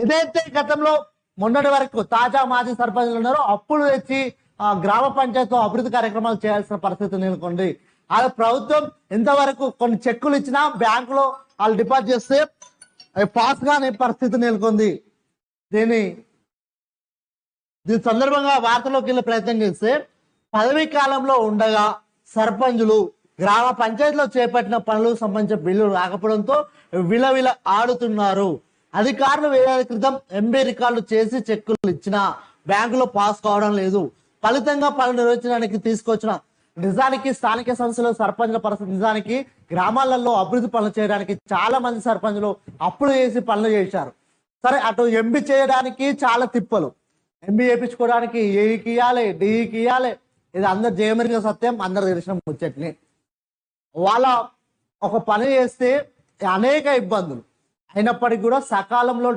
ఏదైతే గతంలో మొన్నటి వరకు తాజా మాజీ సర్పంచులు ఉన్నారో అప్పులు తెచ్చి గ్రామ పంచాయతీలో అభివృద్ధి కార్యక్రమాలు చేయాల్సిన పరిస్థితి నెలకొంది. ఆ ప్రభుత్వం ఎంతవరకు కొన్ని చెక్కులు ఇచ్చినా బ్యాంకులో వాళ్ళు డిపాజిట్ చేస్తే అవి పాస్ కాని పరిస్థితి నెలకొంది. దీని సందర్భంగా వార్తలోకి వెళ్ళే ప్రయత్నం చేస్తే పదవీ కాలంలో ఉండగా సర్పంచులు గ్రామ పంచాయతీలో చేపట్టిన పనులకు సంబంధించిన బిల్లులు రాకపోవడంతో విలవిల ఆడుతున్నారు. అధికారులు వేలాది క్రితం ఎంబీ రికార్డులు చేసి చెక్కులు ఇచ్చినా బ్యాంకులో పాస్ కావడం లేదు. ఫలితంగా పనులు నిర్వహించడానికి తీసుకొచ్చిన నిజానికి స్థానిక సంస్థలు సర్పంచుల పరిస్థితి నిజానికి గ్రామాలలో అభివృద్ధి పనులు చేయడానికి చాలా మంది సర్పంచులు అప్పులు చేసి పనులు చేశారు. సరే, అటు ఎంబీ చేయడానికి చాలా తిప్పలు, ఎంబీ చేయించుకోవడానికి ఏఈకి ఇవ్వాలి, డిఈకి ఇవ్వాలి. ఇది అందరు జయమరిగా సత్యం, అందరు తెలిసిన ముచ్చట్ని. వాళ్ళ ఒక పని చేస్తే అనేక ఇబ్బందులు అయినప్పటికీ కూడా సకాలంలో